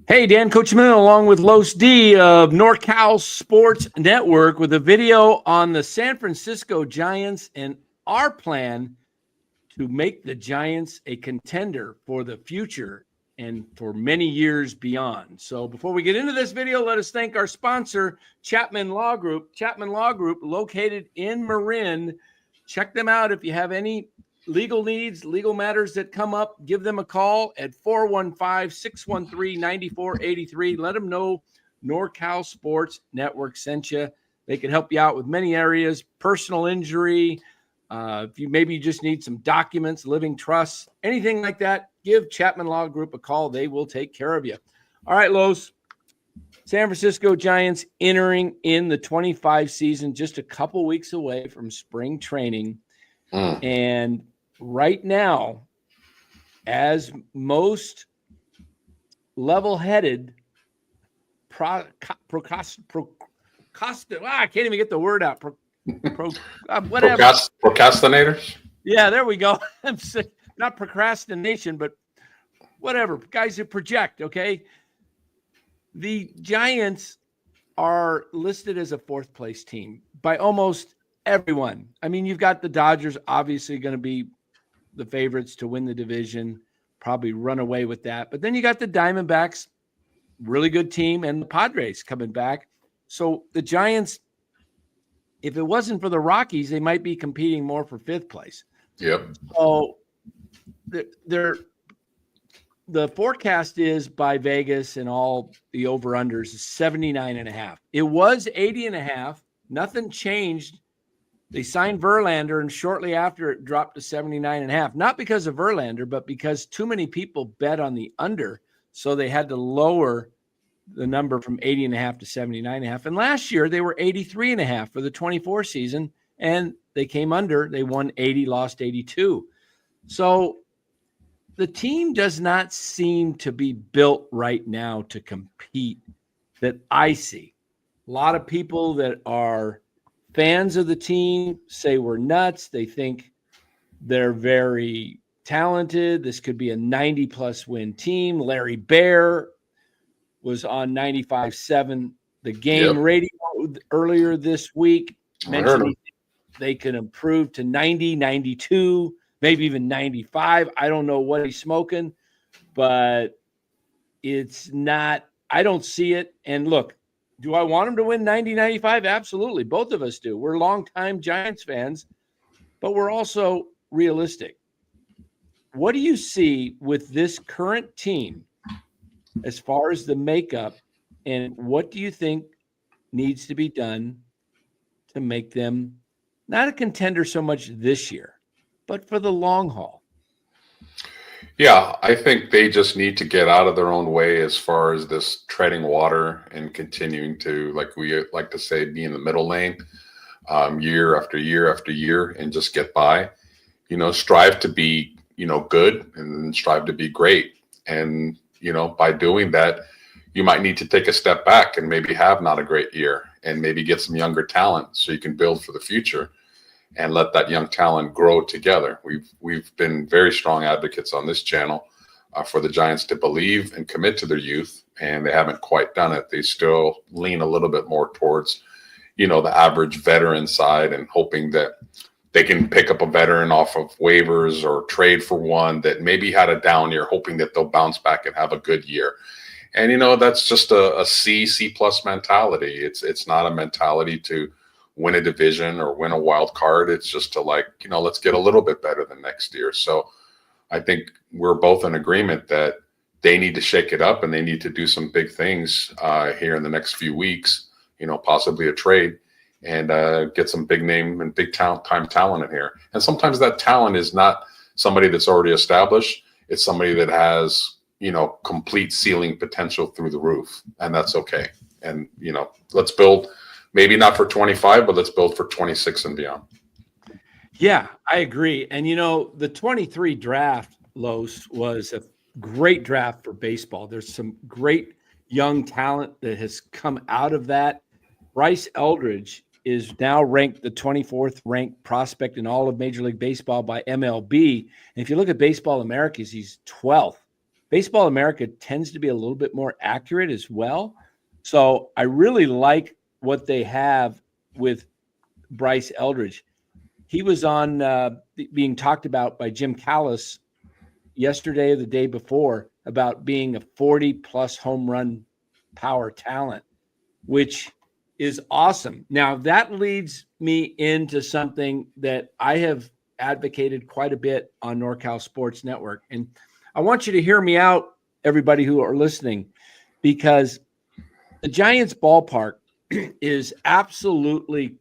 Hey, Dan Coachman, along with Los D of NorCal Sports Network with a video on the San Francisco Giants and our plan to make the Giants a contender for the future and for many years beyond. So before we get into this video, let us thank our sponsor, Chapman Law Group. Chapman Law Group, located in Marin. Check them out if you have any legal needs, legal matters that come up. Give them a call at 415-613-9483. Let them know NorCal Sports Network sent you. They can help you out with many areas, personal injury. If you maybe just need some documents, living trusts, anything like that, give Chapman Law Group a call. They will take care of you. All right, Los. San Francisco Giants entering in the 25 season, just a couple weeks away from spring training. And right now, as most level-headed I can't even get the word out. Whatever. Procrastinators? Yeah, there we go. I'm sick. Not procrastination, but whatever. Guys who project, okay? The Giants are listed as a fourth-place team by almost everyone. I mean, you've got the Dodgers obviously going to be the favorites to win the division, probably run away with that. But then you got the Diamondbacks, really good team, and the Padres coming back. So the Giants, if it wasn't for the Rockies, they might be competing more for fifth place. Yep. So the forecast is by Vegas and all the over-unders is 79.5. It was 80.5. Nothing changed. They signed Verlander, and shortly after it dropped to 79.5. Not because of Verlander, but because too many people bet on the under, so they had to lower the number from 80.5 to 79.5. And last year they were 83.5 for the 24 season, and they came under. They won 80, lost 82. So the team does not seem to be built right now to compete that I see. A lot of people that are fans of the team say we're nuts. They think they're very talented. This could be a 90-plus win team. Larry Baer was on 95.7 The Game radio earlier this week. Mentioned they could improve to 90, 92, maybe even 95. I don't know what he's smoking, but it's not – I don't see it. And look, do I want him to win 90, 95? Absolutely. Both of us do. We're longtime Giants fans, but we're also realistic. What do you see with this current team as far as the makeup, and what do you think needs to be done to make them not a contender so much this year, but for the long haul? Yeah, I think they just need to get out of their own way as far as this treading water and continuing to, like we like to say, be in the middle lane year after year after year and just get by. Strive to be, good and strive to be great. And, by doing that, you might need to take a step back and maybe have not a great year and maybe get some younger talent so you can build for the future and let that young talent grow together. We've been very strong advocates on this channel for the Giants to believe and commit to their youth, and they haven't quite done it. They still lean a little bit more towards, the average veteran side and hoping that they can pick up a veteran off of waivers or trade for one that maybe had a down year, hoping that they'll bounce back and have a good year. And, that's just a C plus mentality. It's not a mentality to win a division or win a wild card. It's just to let's get a little bit better than next year. So I think we're both in agreement that they need to shake it up and they need to do some big things here in the next few weeks, possibly a trade and get some big name and big time talent in here. And sometimes that talent is not somebody that's already established. It's somebody that has, complete ceiling potential through the roof, and that's okay. And, let's build. Maybe not for 25, but let's build for 26 and beyond. Yeah, I agree. And, the 23 draft, Los, was a great draft for baseball. There's some great young talent that has come out of that. Bryce Eldridge is now ranked the 24th ranked prospect in all of Major League Baseball by MLB. And if you look at Baseball Americas, he's 12th Baseball America tends to be a little bit more accurate as well. So I really like what they have with Bryce Eldridge. He was on being talked about by Jim Callis yesterday or the day before about being a 40-plus home run power talent, which is awesome. Now, that leads me into something that I have advocated quite a bit on NorCal Sports Network. And I want you to hear me out, everybody who are listening, because the Giants ballpark is absolutely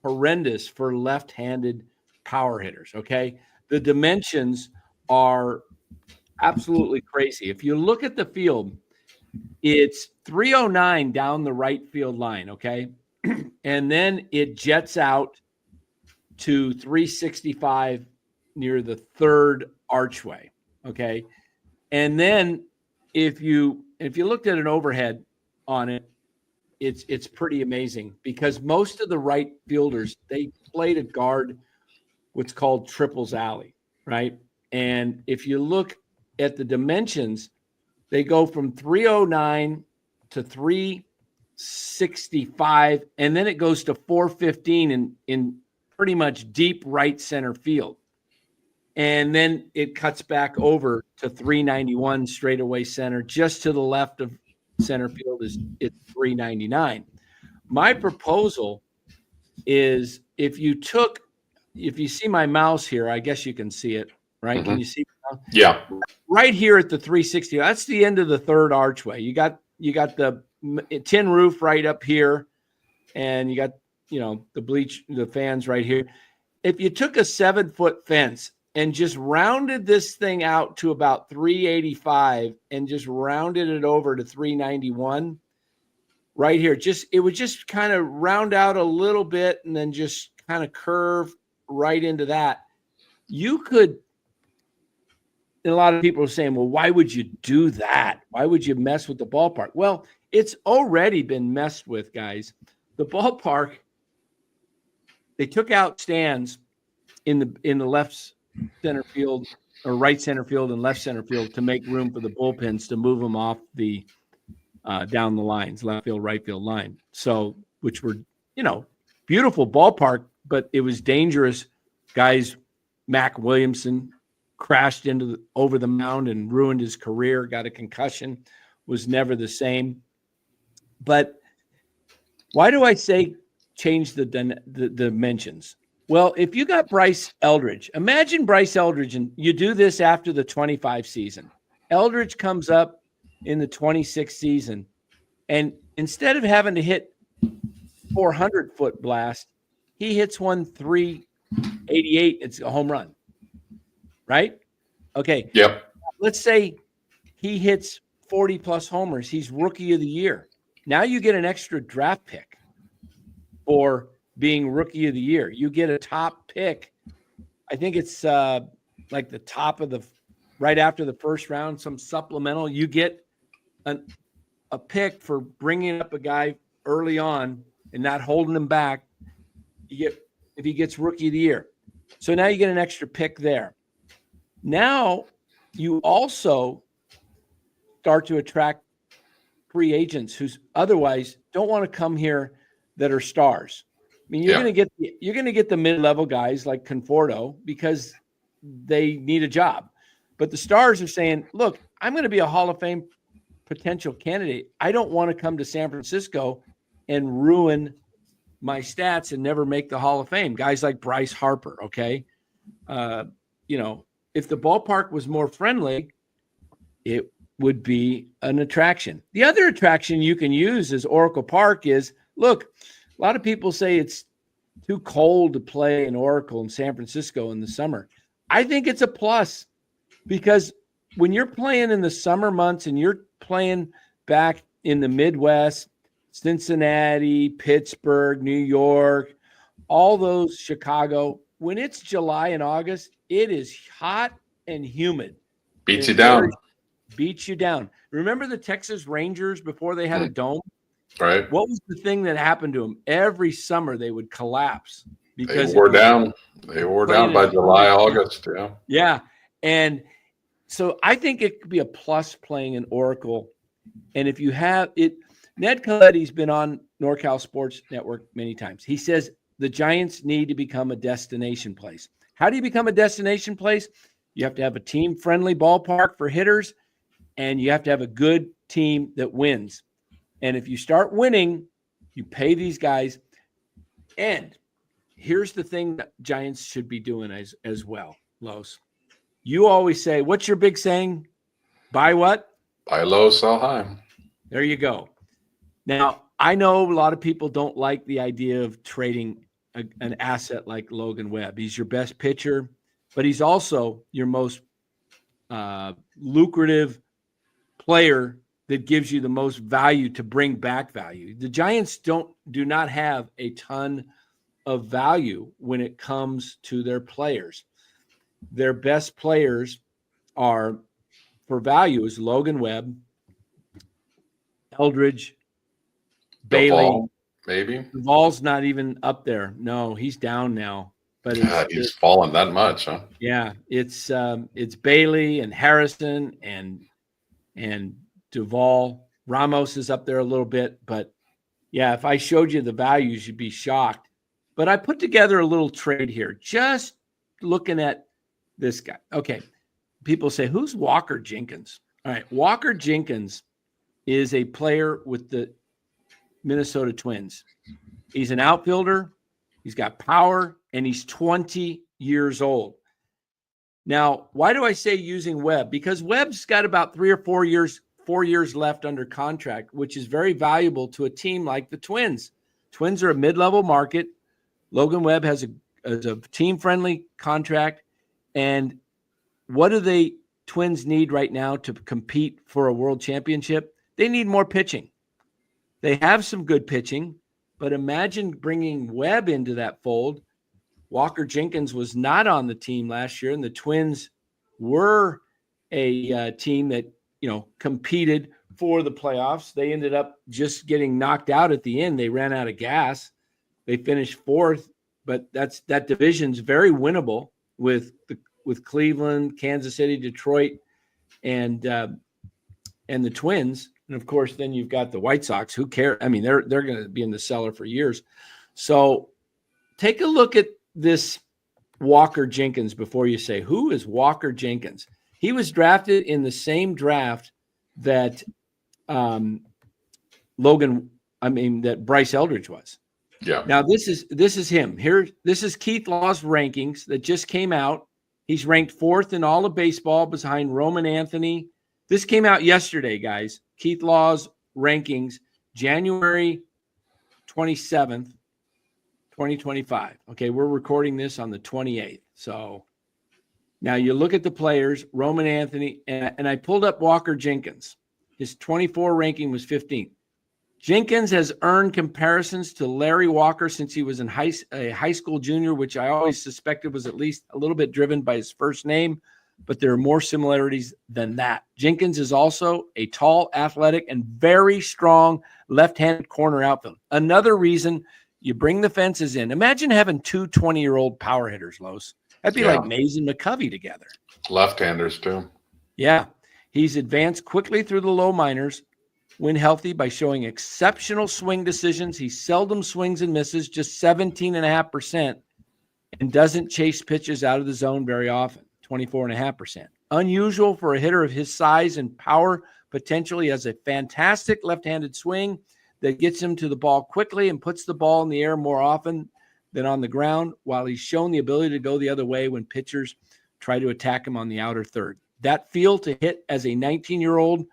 horrendous for left-handed power hitters, okay? The dimensions are absolutely crazy. If you look at the field, it's 309 down the right field line, okay? And then it jets out to 365 near the third archway, okay? And then if you looked at an overhead on it, it's pretty amazing because most of the right fielders, they play to guard what's called triples alley, right? And if you look at the dimensions, they go from 309 to 365, and then it goes to 415 in pretty much deep right center field. And then it cuts back over to 391 straightaway center. Just to the left of center field is 399. My proposal is if you see my mouse here, I guess you can see it, right? Mm-hmm. Can you see? Yeah. Right here at the 360, that's the end of the third archway. You got the tin roof right up here, and you got the fans right here. If you took a 7-foot fence and just rounded this thing out to about 385 and just rounded it over to 391 right here, it would just kind of round out a little bit and then just kind of curve right into that. You could. And a lot of people are saying, well, why would you do that? Why would you mess with the ballpark? Well, it's already been messed with, guys. The ballpark, they took out stands in the left center field or right center field and left center field to make room for the bullpens to move them off the down the lines, left field, right field line. So, which were, beautiful ballpark, but it was dangerous. Guys, Mac Williamson crashed over the mound and ruined his career, got a concussion, was never the same. But why do I say change the dimensions? Well, if you got Bryce Eldridge, imagine Bryce Eldridge, and you do this after the 25 season. Eldridge comes up in the 26 season, and instead of having to hit 400-foot blast, he hits one 388. It's a home run. Right? Okay. Yep. Let's say he hits 40-plus homers. He's rookie of the year. Now you get an extra draft pick for being rookie of the year. You get a top pick. I think it's like the top of right after the first round, some supplemental. You get a pick for bringing up a guy early on and not holding him back. If he gets rookie of the year. So now you get an extra pick there. Now you also start to attract free agents who otherwise don't want to come here that are stars. I mean, you're going to get the mid-level guys like Conforto because they need a job. But the stars are saying, look, I'm going to be a Hall of Fame potential candidate. I don't want to come to San Francisco and ruin my stats and never make the Hall of Fame. Guys like Bryce Harper, okay? If the ballpark was more friendly, it would be an attraction. The other attraction you can use as Oracle Park is, look, a lot of people say it's too cold to play in Oracle in San Francisco in the summer. I think it's a plus because when you're playing in the summer months and you're playing back in the Midwest, Cincinnati, Pittsburgh, New York, all those, Chicago, when it's July and August, it is hot and humid. Beats you down. Remember the Texas Rangers before they had a dome? Right. What was the thing that happened to them? Every summer they would collapse because they wore down. They wore down by July, August. Yeah. Yeah. And so I think it could be a plus playing in Oracle. And if you have it, Ned Colletti's been on NorCal Sports Network many times. He says the Giants need to become a destination place. How do you become a destination place? You have to have a team-friendly ballpark for hitters, and you have to have a good team that wins. And if you start winning, you pay these guys. And here's the thing that Giants should be doing as well, Los. You always say, what's your big saying? Buy what? Buy low, sell high. There you go. Now, I know a lot of people don't like the idea of trading an asset like Logan Webb. He's your best pitcher, but he's also your most lucrative player that gives you the most value to bring back value. The Giants do not have a ton of value when it comes to their players. Their best players are, for value, is Logan Webb, Eldridge, Bailey. Duvall, maybe. Duvall's not even up there. No, he's down now. But he's fallen that much, huh? Yeah, it's Bailey and Harrison and Duvall. Ramos is up there a little bit, but yeah, if I showed you the values, you'd be shocked. But I put together a little trade here, just looking at this guy. Okay, people say, who's Walker Jenkins? All right, Walker Jenkins is a player with the Minnesota Twins. He's an outfielder. He's got power, and he's 20 years old. Now, why do I say using Webb? Because Webb's got about 3 or 4 years left under contract, which is very valuable to a team like the Twins. Twins are a mid-level market. Logan Webb has a team-friendly contract. And what do the Twins need right now to compete for a world championship? They need more pitching. They have some good pitching, but imagine bringing Webb into that fold. Walker Jenkins was not on the team last year, and the Twins were a team that, competed for the playoffs. They ended up just getting knocked out at the end. They ran out of gas. They finished 4th, but that division's very winnable with Cleveland, Kansas City, Detroit, and the Twins. And of course, then you've got the White Sox. Who cares? I mean, they're going to be in the cellar for years. So take a look at this Walker Jenkins before you say, who is Walker Jenkins? He was drafted in the same draft that that Bryce Eldridge was. Yeah. Now this is him. Here, this is Keith Law's rankings that just came out. He's ranked 4th in all of baseball behind Roman Anthony. This came out yesterday, guys. Keith Law's rankings, January 27th, 2025. Okay, we're recording this on the 28th. So now you look at the players, Roman Anthony, and I pulled up Walker Jenkins. His 24 ranking was 15th. Jenkins has earned comparisons to Larry Walker since he was a high school junior, which I always suspected was at least a little bit driven by his first name, but there are more similarities than that. Jenkins is also a tall, athletic, and very strong left-handed corner outfield. Another reason you bring the fences in. Imagine having 2 20-year-old power hitters, Los. That'd be like Mays and McCovey together. Left-handers, too. Yeah. He's advanced quickly through the low minors when healthy by showing exceptional swing decisions. He seldom swings and misses, just 17.5%, and doesn't chase pitches out of the zone very often, 24.5%. Unusual for a hitter of his size and power potential. He has a fantastic left-handed swing that gets him to the ball quickly and puts the ball in the air more often than on the ground, while he's shown the ability to go the other way when pitchers try to attack him on the outer third. That feel to hit as a 19-year-old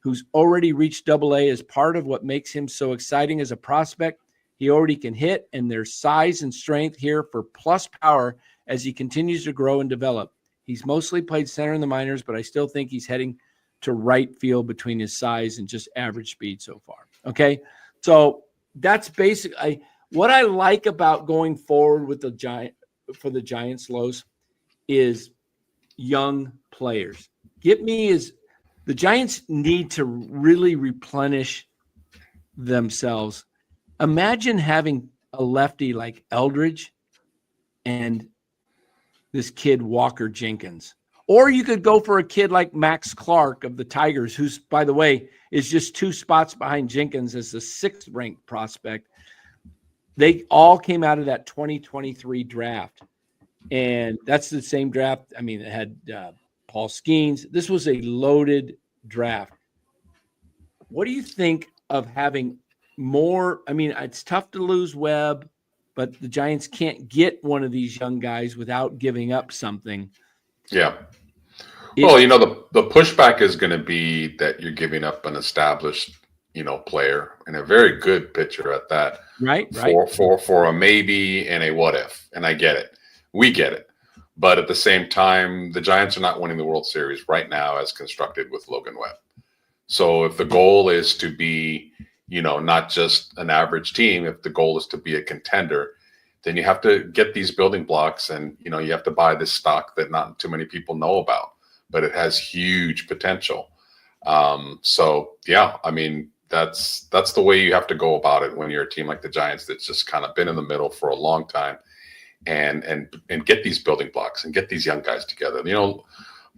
who's already reached AA is part of what makes him so exciting as a prospect. He already can hit, and there's size and strength here for plus power as he continues to grow and develop. He's mostly played center in the minors, but I still think he's heading to right field between his size and just average speed so far. Okay, so that's basically what I like about going forward with the Giants, Los, is young players. The Giants need to really replenish themselves. Imagine having a lefty like Eldridge and this kid Walker Jenkins, Or you could go for a kid like Max Clark of the Tigers, who's, by the way, is just 2 spots behind Jenkins as the 6th ranked prospect. They all came out of that 2023 draft. And that's the same draft. I mean, it had Paul Skeens. This was a loaded draft. What do you think of having more? I mean, it's tough to lose Webb, but the Giants can't get one of these young guys without giving up something. Yeah. Well, the pushback is going to be that you're giving up an established, player and a very good pitcher at that. Right. For a maybe and a what if. And I get it. We get it. But at the same time, the Giants are not winning the World Series right now as constructed with Logan Webb. So if the goal is to be, not just an average team, if the goal is to be a contender, then you have to get these building blocks and, you have to buy this stock that not too many people know about, but it has huge potential. So, yeah, I mean, that's the way you have to go about it when you're a team like the Giants that's just kind of been in the middle for a long time and get these building blocks and get these young guys together. I'm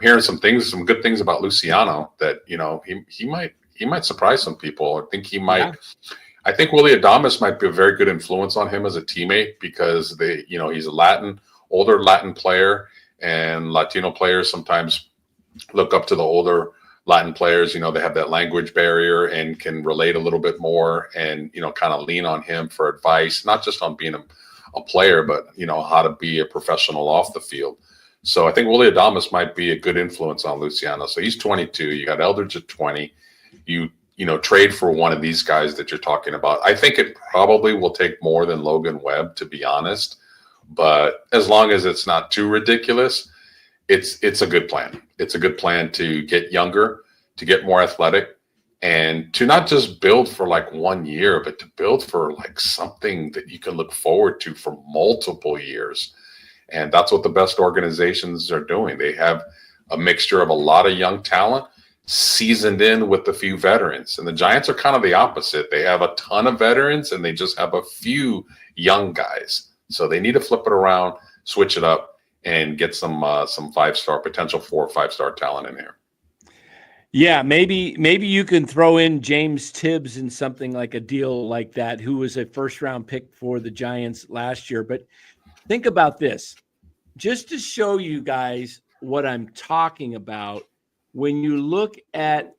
hearing some good things about Luciano that, he might surprise some people. I think he might. Yeah. I think Willy Adames might be a very good influence on him as a teammate because he's a older Latin player, and Latino players sometimes look up to the older Latin players. They have that language barrier and can relate a little bit more and, kind of lean on him for advice, not just on being a player, but, how to be a professional off the field. So I think Willy Adames might be a good influence on Luciano. So he's 22. You got Eldridge at 20. You trade for one of these guys that you're talking about. I think it probably will take more than Logan Webb, to be honest. But as long as it's not too ridiculous, it's a good plan. It's a good plan to get younger, to get more athletic, and to not just build for like 1 year, but to build for like something that you can look forward to for multiple years. And that's what the best organizations are doing. They have a mixture of a lot of young talent seasoned in with a few veterans. And the Giants are kind of the opposite. They have a ton of veterans and they just have a few young guys. So they need to flip it around, switch it up, and get some 5-star, potential 4 or 5-star talent in here. Yeah, maybe you can throw in James Tibbs in something like a deal like that, who was a first-round pick for the Giants last year. But think about this, just to show you guys what I'm talking about. When you look at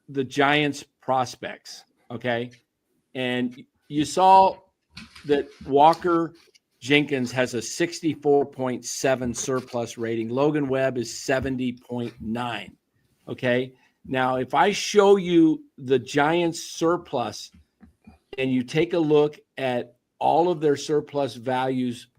the Giants prospects, okay, and you saw that Walker Jenkins has a 64.7 surplus rating. Logan Webb is 70.9. Okay. Now, if I show you the Giants surplus and you take a look at all of their surplus values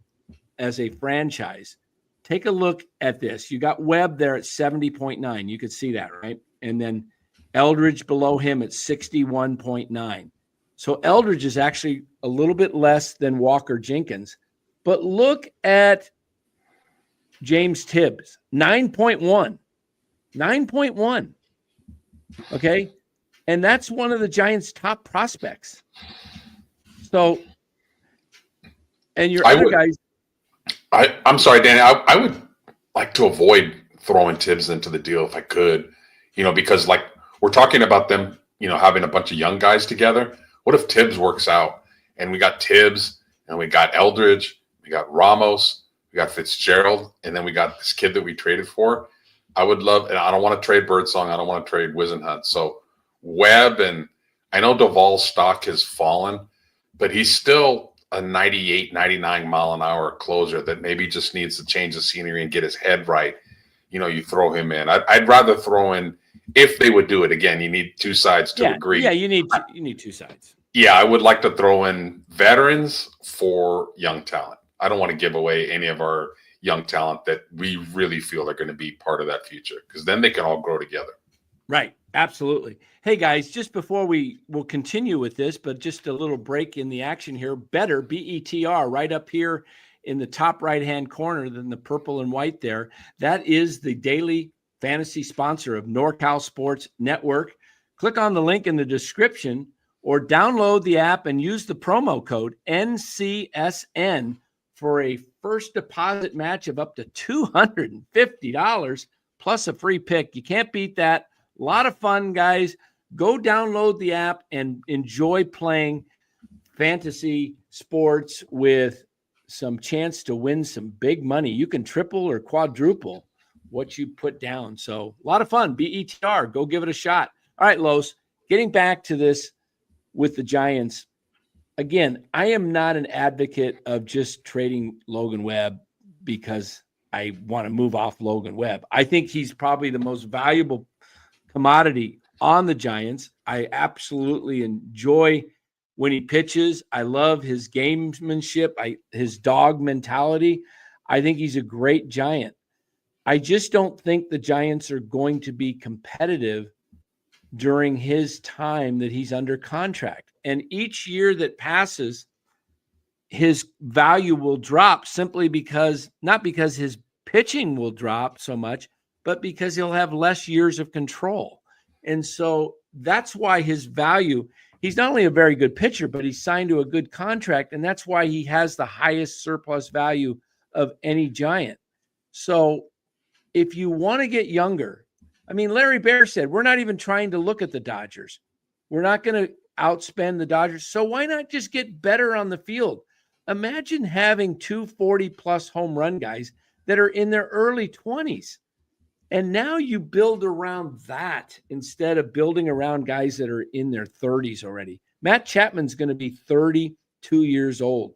as a franchise, take a look at this. You got Webb there at 70.9. You could see that, right? And then Eldridge below him at 61.9. So Eldridge is actually a little bit less than Walker Jenkins. But look at James Tibbs, 9.1. 9.1. Okay. And that's one of the Giants' top prospects. So, and your other guys. I'm sorry, Danny. I would like to avoid throwing Tibbs into the deal if I could, because like we're talking about them, having a bunch of young guys together. What if Tibbs works out and we got Tibbs and we got Eldridge, we got Ramos, we got Fitzgerald, and then we got this kid that we traded for? I would love, and I don't want to trade Birdsong. I don't want to trade Wisenhunt. So Webb, and I know Duvall's stock has fallen, but he's still a 98, 99 mile an hour closer that maybe just needs to change the scenery and get his head right. You throw him in. I'd rather throw in, if they would do it again, you need two sides to agree. Yeah, you need two sides. Yeah, I would like to throw in veterans for young talent. I don't want to give away any of our young talent that we really feel are going to be part of that future, because then they can all grow together. Right. Absolutely. Hey guys, just before we'll continue with this, but just a little break in the action here. Better, BETR, right up here in the top right-hand corner than the purple and white there. That is the daily fantasy sponsor of NorCal Sports Network. Click on the link in the description or download the app and use the promo code NCSN for a first deposit match of up to $250, plus a free pick. You can't beat that. A lot of fun, guys. Go download the app and enjoy playing fantasy sports with some chance to win some big money. You can triple or quadruple what you put down. So a lot of fun. BETR, go give it a shot. All right, Los, getting back to this with the Giants. Again, I am not an advocate of just trading Logan Webb because I want to move off Logan Webb. I think he's probably the most valuable commodity on the Giants. I absolutely enjoy when he pitches. I love his gamesmanship, his dog mentality. I think he's a great Giant. I just don't think the Giants are going to be competitive during his time that he's under contract. And each year that passes, his value will drop simply because, not because his pitching will drop so much, but because he'll have less years of control. And so that's why his value, he's not only a very good pitcher, but he's signed to a good contract. And that's why he has the highest surplus value of any Giant. So if you want to get younger, I mean, Larry Baer said, we're not even trying to look at the Dodgers. We're not going to outspend the Dodgers. So why not just get better on the field? Imagine having 240-plus home run guys that are in their early 20s. And now you build around that instead of building around guys that are in their 30s already. Matt Chapman's going to be 32 years old.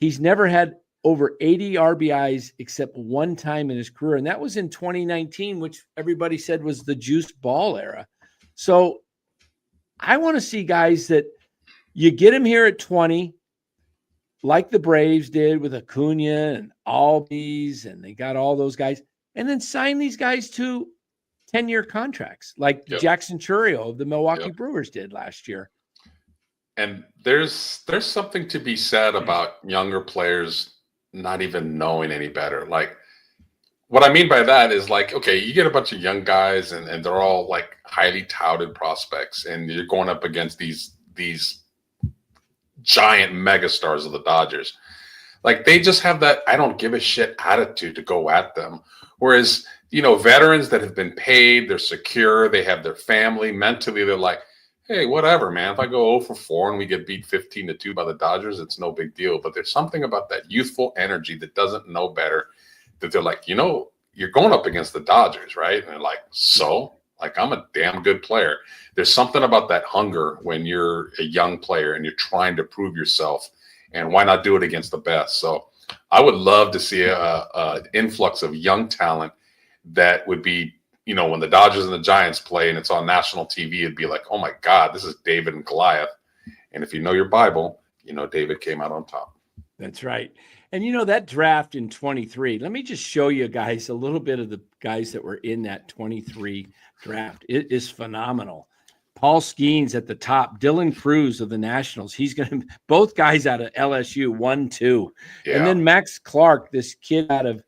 He's never had over 80 RBIs except one time in his career, and that was in 2019, which everybody said was the juice ball era. So I want to see guys that you get him here at 20, like the Braves did with Acuna and Albies, and they got all those guys, and then sign these guys to 10-year contracts like Jackson Chourio of the Milwaukee Brewers did last year. And there's something to be said about younger players not even knowing any better. Like, what I mean by that is, like, okay, you get a bunch of young guys and they're all like highly touted prospects, and you're going up against these giant megastars of the Dodgers. Like, they just have that I don't give a shit attitude to go at them. Whereas, veterans that have been paid, they're secure, they have their family, mentally they're like, hey, whatever, man. If I go 0 for 4 and we get beat 15-2 by the Dodgers, it's no big deal. But there's something about that youthful energy that doesn't know better, that they're like, you're going up against the Dodgers, right? And they're like, so? Like, I'm a damn good player. There's something about that hunger when you're a young player and you're trying to prove yourself. And why not do it against the best? So I would love to see an influx of young talent that would be, when the Dodgers and the Giants play and it's on national TV, it'd be like, oh my God, this is David and Goliath. And if you know your Bible, David came out on top. That's right. And that draft in 23, let me just show you guys a little bit of the guys that were in that 23 draft. It is phenomenal. Paul Skeens at the top, Dylan Cruz of the Nationals. He's going to, both guys out of LSU, 1-2. Yeah. And then Max Clark, this kid out of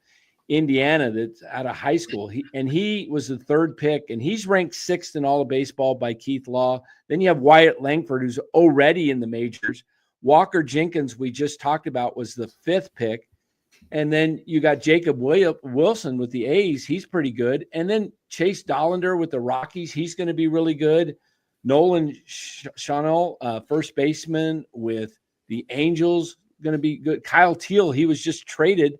Indiana that's out of high school. He was the third pick, and he's ranked 6th in all of baseball by Keith Law. Then you have Wyatt Langford, who's already in the majors. Walker Jenkins, we just talked about, was the 5th pick. And then you got Jacob Wilson with the A's. He's pretty good. And then Chase Dollander with the Rockies. He's going to be really good. Nolan Chanel, first baseman with the Angels, going to be good. Kyle Teal, he was just traded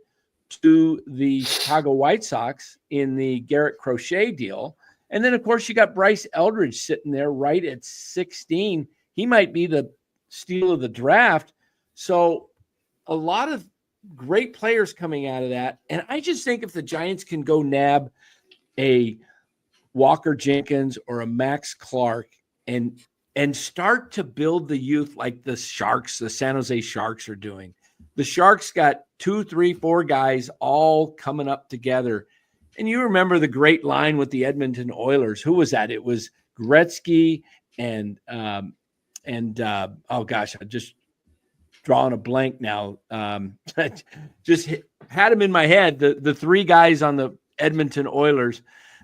to the Chicago White Sox in the Garrett Crochet deal. And then, of course, you got Bryce Eldridge sitting there right at 16. He might be the steal of the draft. So a lot of great players coming out of that. And I just think if the Giants can go nab a Walker Jenkins or a Max Clark and start to build the youth like the Sharks, the San Jose Sharks are doing. The Sharks got 2, 3, 4 guys all coming up together. And you remember the great line with the Edmonton Oilers. Who was that? It was Gretzky and oh gosh, I just drawing a blank now. Just had him in my head. The 3 guys on the Edmonton Oilers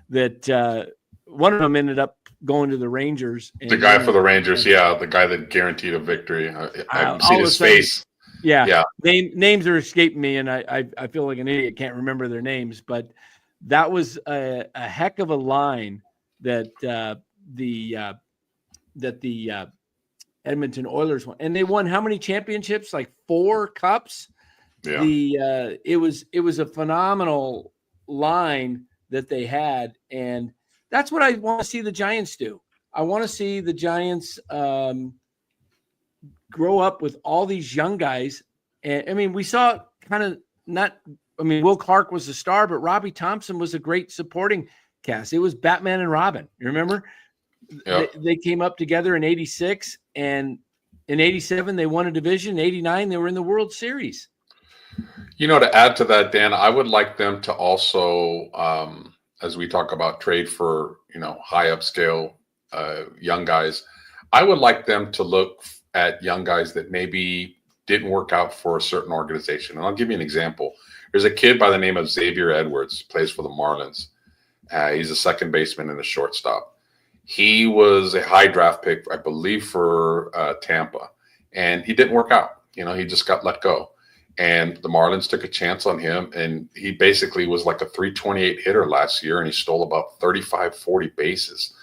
that one of them ended up going to the Rangers. The guy for the Rangers, the guy that guaranteed a victory. I've seen his face. Yeah. Names are escaping me, and I feel like an idiot, can't remember their names. But that was a heck of a line that the Edmonton Oilers won, and they won how many championships? Like 4 cups. Yeah. It was a phenomenal line that they had, and that's what I want to see the Giants do. I want to see the Giants grow up with all these young guys. And I mean, we saw kind of not. I mean, Will Clark was the star, but Robbie Thompson was a great supporting cast. It was Batman and Robin. You remember? Yep. They came up together in '86, and in '87 they won a division. In '89 they were in the World Series. To add to that, Dan, I would like them to also, as we talk about trade for, high upscale young guys, I would like them to look at young guys that maybe didn't work out for a certain organization. And I'll give you an example. There's a kid by the name of Xavier Edwards, plays for the Marlins. He's a second baseman and a shortstop. He was a high draft pick, I believe, for Tampa, and he didn't work out. He just got let go. And the Marlins took a chance on him, and he basically was like a 328 hitter last year, and he stole about 35, 40 bases.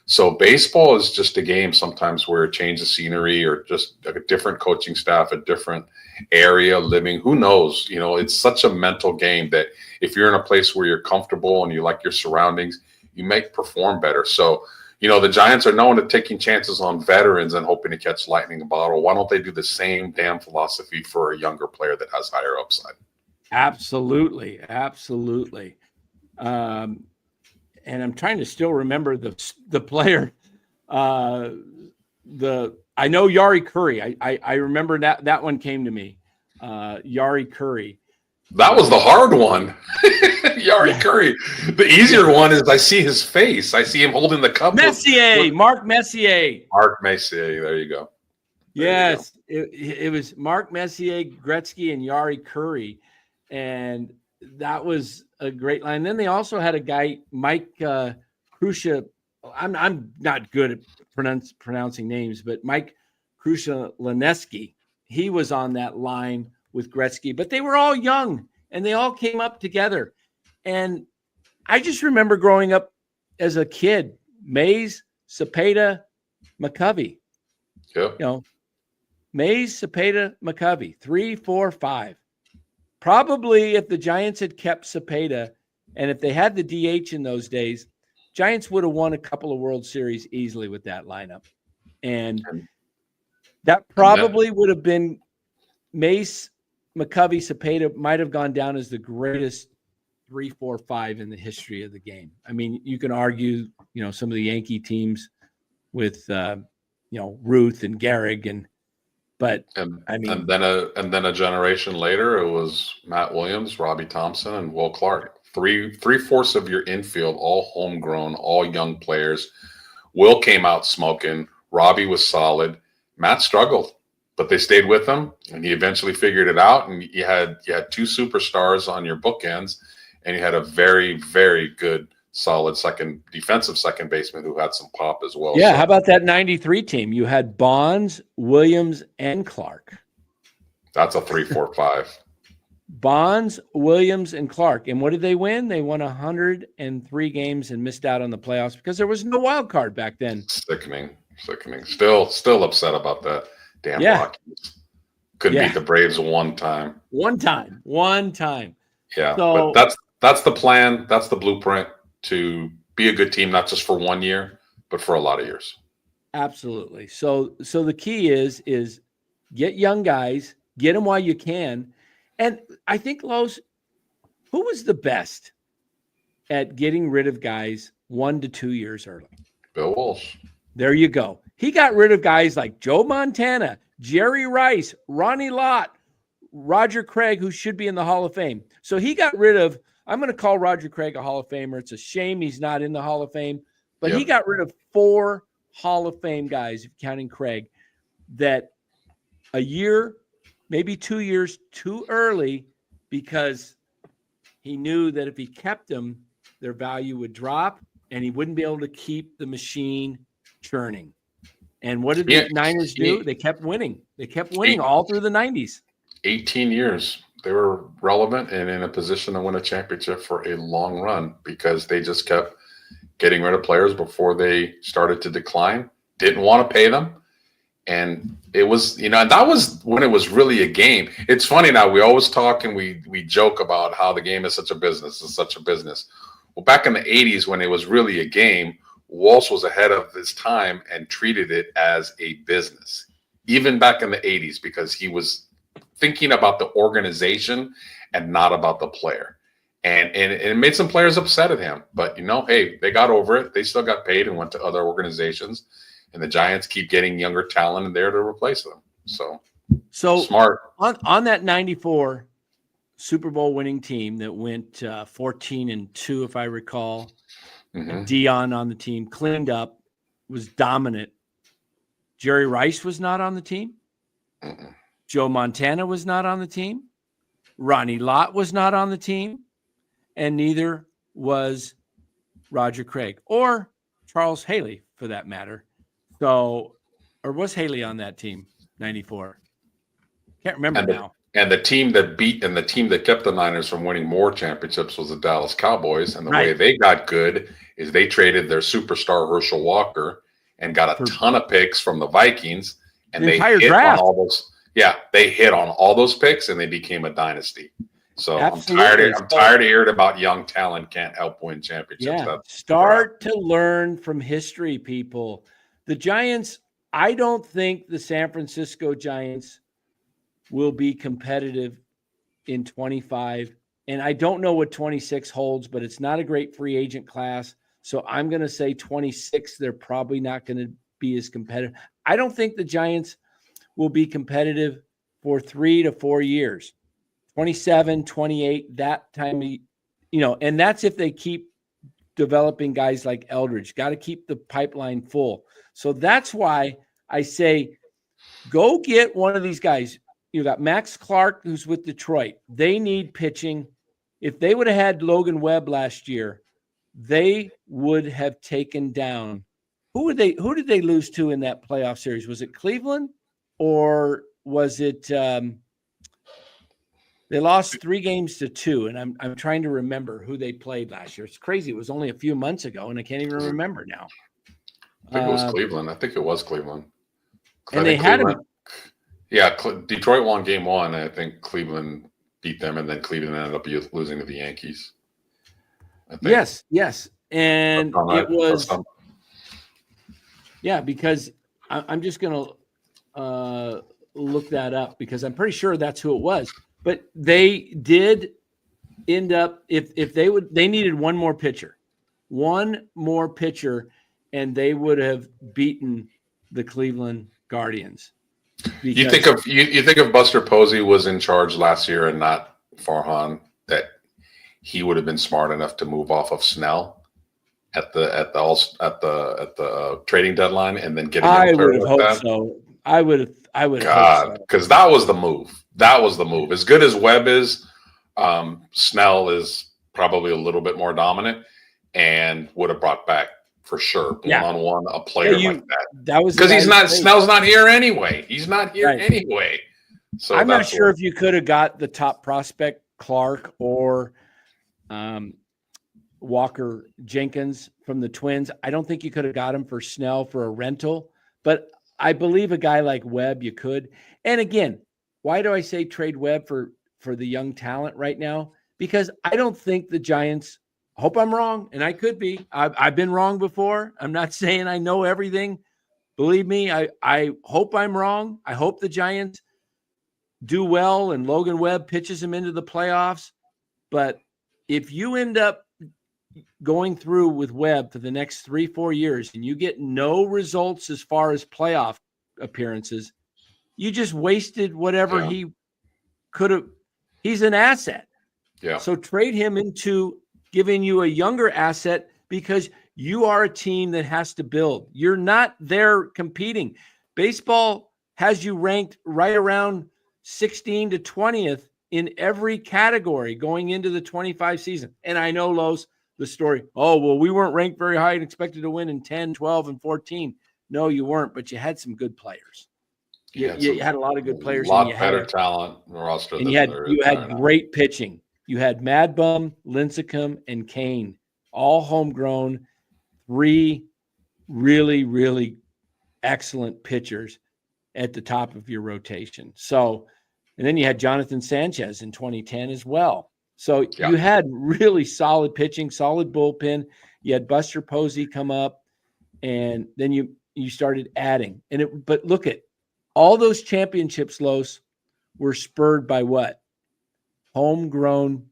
So baseball is just a game sometimes where it changes scenery or just a different coaching staff, a different area living. Who knows? It's such a mental game that if you're in a place where you're comfortable and you like your surroundings, you may perform better. So, the Giants are known to taking chances on veterans and hoping to catch lightning in a bottle. Why don't they do the same damn philosophy for a younger player that has higher upside? Absolutely. Absolutely. And I'm trying to still remember the player. I know Yari Curry. I remember that one came to me. Yari Curry. That was the hard one. Yari Curry. The easier one is I see his face. I see him holding the cup. Mark Messier. Mark Messier. There you go. Yes. It was Mark Messier, Gretzky, and Yari Curry. And that was a great line. Then they also had a guy, Mike Krusha. I'm not good at pronouncing names, but Mike Krusha-Laneski. He was on that line with Gretzky, but they were all young and they all came up together. And I just remember growing up as a kid, Mays, Cepeda, McCovey. Yep. Mays, Cepeda, McCovey, 3, 4, 5. Probably if the Giants had kept Cepeda and if they had the DH in those days, Giants would have won a couple of World Series easily with that lineup. And that probably would have been Mace, McCovey, Cepeda might have gone down as the greatest 3, 4, 5 in the history of the game. I mean, you can argue, some of the Yankee teams with, Ruth and Gehrig and then a generation later, it was Matt Williams, Robbie Thompson, and Will Clark. Three-fourths of your infield, all homegrown, all young players. Will came out smoking. Robbie was solid. Matt struggled, but they stayed with him, and he eventually figured it out. And you had 2 superstars on your bookends, and you had a very, very good, solid defensive second baseman who had some pop as well. Yeah, how about that 93 team? You had Bonds, Williams, and Clark. That's a 3-4-5. Bonds, Williams, and Clark. And what did they win? They won 103 games and missed out on the playoffs because there was no wild card back then. Sickening. Still upset about that. Damn Rockies. Couldn't beat the Braves one time. One time. Yeah, so, but that's the plan. That's the blueprint to be a good team, not just for 1 year, but for a lot of years. Absolutely. So the key is get young guys, get them while you can. And I think, Los, who was the best at getting rid of guys 1 to 2 years early? Bill Walsh. There you go. He got rid of guys like Joe Montana, Jerry Rice, Ronnie Lott, Roger Craig, who should be in the Hall of Fame. So he got rid of, I'm going to call Roger Craig a Hall of Famer. It's a shame he's not in the Hall of Fame, but he got rid of 4 Hall of Fame guys, counting Craig, that a year, maybe 2 years too early, because he knew that if he kept them, their value would drop and he wouldn't be able to keep the machine churning. And what did the Niners do? They kept winning. They kept winning all through the 90s. 18 years. relevant and in a position to win a championship for a long run because they just kept getting rid of players before they started to decline, didn't want to pay them. And it was, and that was when it was really a game. It's funny now, we always talk and we joke about how the game is such a business. It's such a business. Well, back in the 80s when it was really a game, Walsh was ahead of his time and treated it as a business, even back in the 80s, because he was thinking about the organization and not about the player. And it made some players upset at him. But, hey, they got over it. They still got paid and went to other organizations. And the Giants keep getting younger talent there to replace them. So smart. On that 94 Super Bowl winning team that went 14-2, if I recall, Dion on the team, cleaned up, was dominant. Jerry Rice was not on the team. Joe Montana was not on the team. Ronnie Lott was not on the team. And neither was Roger Craig or Charles Haley, for that matter. So, or was Haley on that team, 94? Can't remember now. And the team that beat and the team that kept the Niners from winning more championships was the Dallas Cowboys. And the way they got good is they traded their superstar Herschel Walker and got a ton of picks from the Vikings. And they hit on all those. Yeah, they hit on all those picks and they became a dynasty. So absolutely. I'm tired of hearing about young talent can't help win championships. Yeah. Start to learn from history, people. The Giants, I don't think the San Francisco Giants will be competitive in 25. And I don't know what 26 holds, but it's not a great free agent class. So I'm going to say 26, they're probably not going to be as competitive. I don't think the Giants will be competitive for 3 to 4 years. 27, 28, that time, and that's if they keep developing guys like Eldridge. Got to keep the pipeline full. So that's why I say go get one of these guys. You got Max Clark, who's with Detroit. They need pitching. If they would have had Logan Webb last year, they would have taken down. Who did they lose to in that playoff series? Was it Cleveland or was it they lost 3-2, and I'm trying to remember who they played last year. It's crazy. It was only a few months ago, and I can't even remember now. I think it was Cleveland. I think it was Cleveland. And they had him. Yeah, Detroit won game 1. And I think Cleveland beat them, and then Cleveland ended up losing to the Yankees. Yes. And it was because I'm just going to look that up because I'm pretty sure that's who it was. But they did end up if they needed one more pitcher, and they would have beaten the Cleveland Guardians. You think of Buster Posey was in charge last year and not Farhan, that he would have been smart enough to move off of Snell at the trading deadline and then get a young player like that? So. I would have because that was the move. That was the move. As good as Webb is, Snell is probably a little bit more dominant and would have brought back for sure one-on-one a player like that. That was because Snell's not here anyway. He's not here anyway. So I'm not sure if you could have got the top prospect Clark or Walker Jenkins from the Twins. I don't think you could have got him for Snell for a rental, but I believe a guy like Webb you could. And again, why do I say trade Webb for the young talent right now? Because I don't think the Giants, I hope I'm wrong, and I could be. I've been wrong before. I'm not saying I know everything. Believe me, I hope I'm wrong. I hope the Giants do well and Logan Webb pitches them into the playoffs. But if you end up going through with Webb for the next 3-4 years and you get no results as far as playoff appearances, you just wasted whatever he could have. He's an asset. Yeah. So trade him into giving you a younger asset because you are a team that has to build. You're not there competing. Baseball has you ranked right around 16 to 20th in every category going into the 25 season. And I know, Los, the story, we weren't ranked very high and expected to win in 10, 12, and 14. No, you weren't, but you had some good players. You had a lot of good players, a lot better talent roster and than you had now. great pitching. You had Mad Bum, Lincecum, and Kane, all homegrown, 3 really, really excellent pitchers at the top of your rotation. So, and then you had Jonathan Sanchez in 2010 as well. So you had really solid pitching, solid bullpen. You had Buster Posey come up, and then you started adding. But look at all those championships, Los, were spurred by what? Homegrown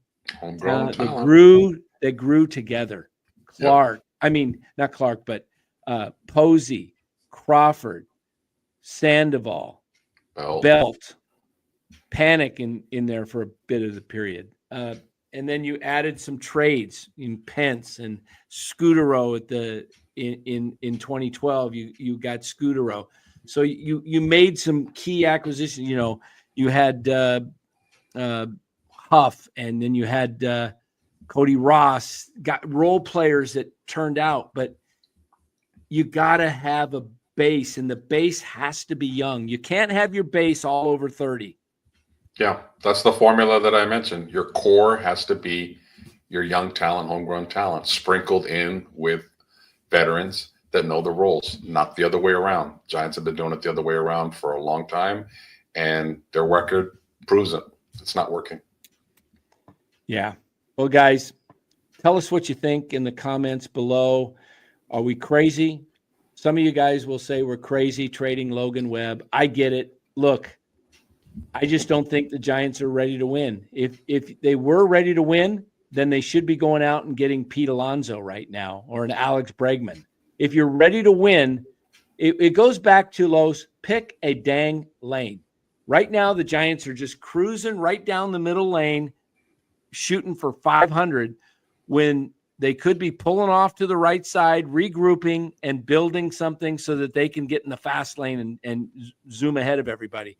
talent. They grew together. Clark, not Clark, but Posey, Crawford, Sandoval, Belt, Panic in there for a bit of the period. And then you added some trades in Pence and Scudero in 2012. You got Scudero. So you made some key acquisitions. You had Huff, and then you had Cody Ross, got role players that turned out, but you got to have a base, and the base has to be young. You can't have your base all over 30. Yeah, that's the formula that I mentioned. Your core has to be your young talent, homegrown talent, sprinkled in with veterans that know the roles, not the other way around. Giants have been doing it the other way around for a long time, and their record proves it. It's not working. Yeah. Well, guys, tell us what you think in the comments below. Are we crazy? Some of you guys will say we're crazy trading Logan Webb. I get it. Look, I just don't think the Giants are ready to win. If they were ready to win, then they should be going out and getting Pete Alonso right now, or an Alex Bregman. If you're ready to win, it goes back to Los, pick a dang lane. Right now, the Giants are just cruising right down the middle lane, shooting for 500 when they could be pulling off to the right side, regrouping and building something so that they can get in the fast lane and zoom ahead of everybody.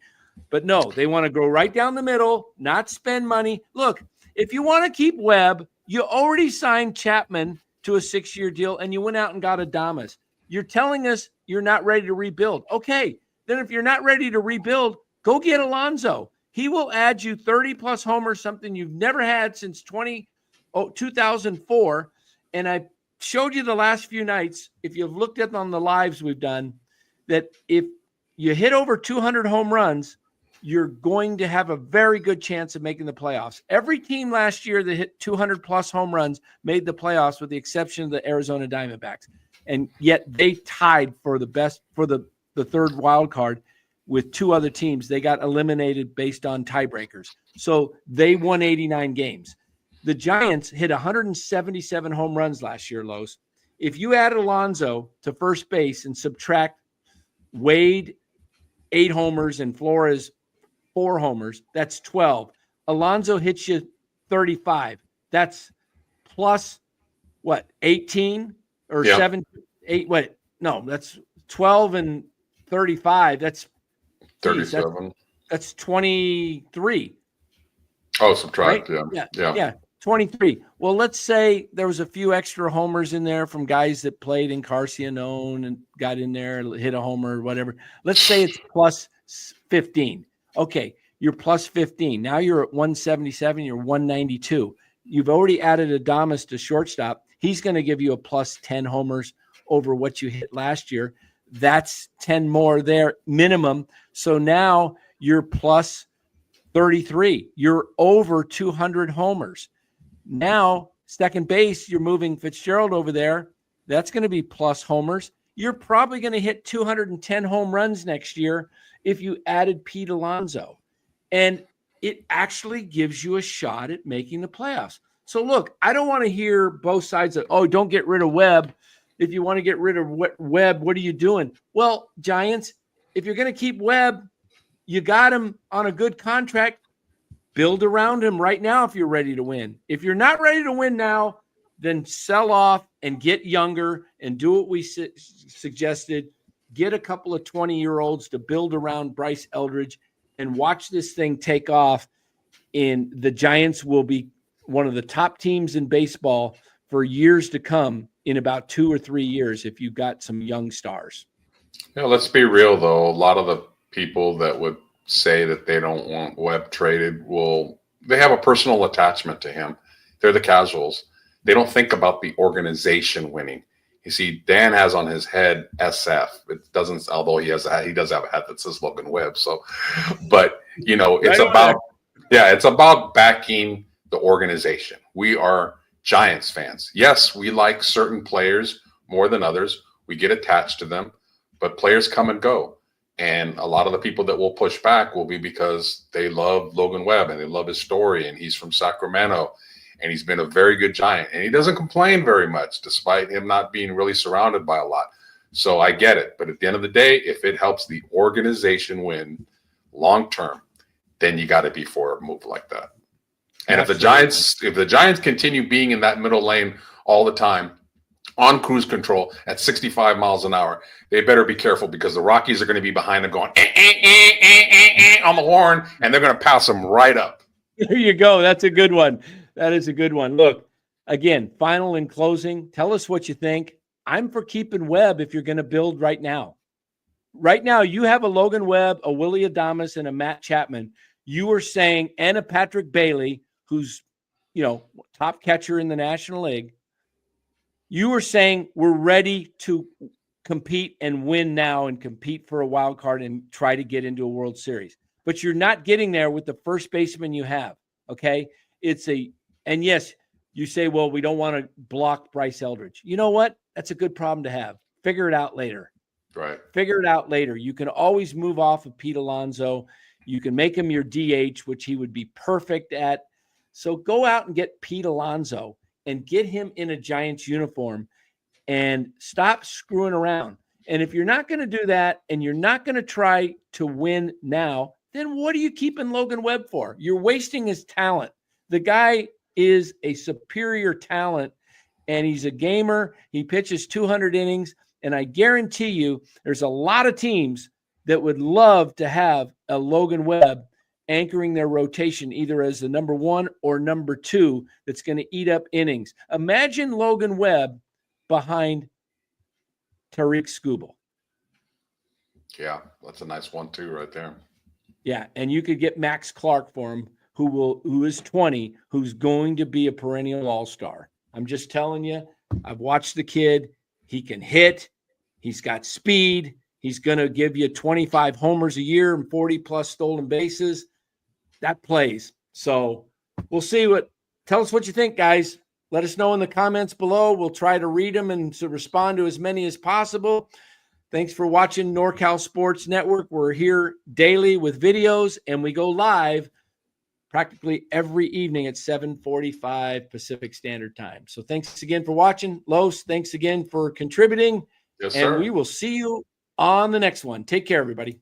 But no, they want to go right down the middle, not spend money. Look, if you want to keep Webb, you already signed Chapman to a 6-year deal, and you went out and got Adames. You're telling us you're not ready to rebuild. Okay, then if you're not ready to rebuild, go get Alonso. He will add you 30-plus homers, something you've never had since 2004. And I showed you the last few nights, if you've looked at on the lives we've done, that if you hit over 200 home runs, you're going to have a very good chance of making the playoffs. Every team last year that hit 200-plus home runs made the playoffs, with the exception of the Arizona Diamondbacks. And yet they tied for the third wild card with 2 other teams. They got eliminated based on tiebreakers. So they won 89 games. The Giants hit 177 home runs last year, Los. If you add Alonso to first base and subtract Wade 8 homers and Flores 4 homers, that's 12. Alonso hits you 35. That's plus what, 18 or 7, 8, what? No, that's 12 and 35. That's 37. That's 23. Oh, subtract. Right? Yeah. 23. Well, let's say there was a few extra homers in there from guys that played in Carcianone and got in there, hit a homer or whatever. Let's say it's plus 15. Okay, you're plus 15. Now you're at 177. You're 192. You've already added Adames to shortstop. He's going to give you a plus 10 homers over what you hit last year. That's 10 more there minimum. So now you're plus 33. You're over 200 homers. Now, second base, you're moving Fitzgerald over there. That's going to be plus homers. You're probably going to hit 210 home runs next year if you added Pete Alonso. And it actually gives you a shot at making the playoffs. So, look, I don't want to hear both sides of, oh, don't get rid of Webb. If you want to get rid of Webb, what are you doing? Well, Giants, if you're going to keep Webb, you got him on a good contract. Build around him right now if you're ready to win. If you're not ready to win now, then sell off and get younger and do what we suggested. Get a couple of 20-year-olds to build around Bryce Eldridge and watch this thing take off. And the Giants will be one of the top teams in baseball for years to come, in about 2 or 3 years, if you've got some young stars. Yeah, let's be real, though. A lot of the people that would say that they don't want Webb traded they have a personal attachment to him. They're the casuals. They don't think about the organization winning. You see, Dan has on his head SF. It doesn't, although he does have a hat that says Logan Webb. So, but you know, it's it's about backing the organization. We are Giants fans. Yes, we like certain players more than others. We get attached to them, but players come and go. And a lot of the people that will push back will be because they love Logan Webb and they love his story, and he's from Sacramento, and he's been a very good Giant, and he doesn't complain very much despite him not being really surrounded by a lot. So I get it. But at the end of the day, if it helps the organization win long term, then you got to be for a move like that. And if the Giants continue being in that middle lane all the time on cruise control at 65 miles an hour, they better be careful, because the Rockies are going to be behind them going on the horn, and they're going to pass them right up. There you go. That's a good one. That is a good one. Look, again, final and closing, tell us what you think. I'm for keeping Webb if you're going to build right now. Right now, you have a Logan Webb, a Willie Adames, and a Matt Chapman. You are saying, and a Patrick Bailey, who's, top catcher in the National League. You were saying we're ready to compete and win now and compete for a wild card and try to get into a World Series. But you're not getting there with the first baseman you have, okay? And yes, you say, well, we don't want to block Bryce Eldridge. You know what? That's a good problem to have. Figure it out later. Right. Figure it out later. You can always move off of Pete Alonso. You can make him your DH, which he would be perfect at. So go out and get Pete Alonso and get him in a Giants uniform and stop screwing around. And if you're not going to do that and you're not going to try to win now, then what are you keeping Logan Webb for? You're wasting his talent. The guy is a superior talent, and he's a gamer. He pitches 200 innings, and I guarantee you there's a lot of teams that would love to have a Logan Webb anchoring their rotation, either as the number 1 or number 2 that's going to eat up innings. Imagine Logan Webb behind Tariq Skubal. Yeah, that's a nice 1-2 right there. Yeah, and you could get Max Clark for him, who is 20, who's going to be a perennial all-star. I'm just telling you, I've watched the kid. He can hit. He's got speed. He's going to give you 25 homers a year and 40-plus stolen bases. That plays. So we'll see tell us what you think, guys. Let us know in the comments below. We'll try to read them and to respond to as many as possible. Thanks for watching NorCal Sports Network. We're here daily with videos, and we go live practically every evening at 7:45 Pacific Standard Time. So thanks again for watching. Los, thanks again for contributing. Yes, sir. And we will see you on the next one. Take care, everybody.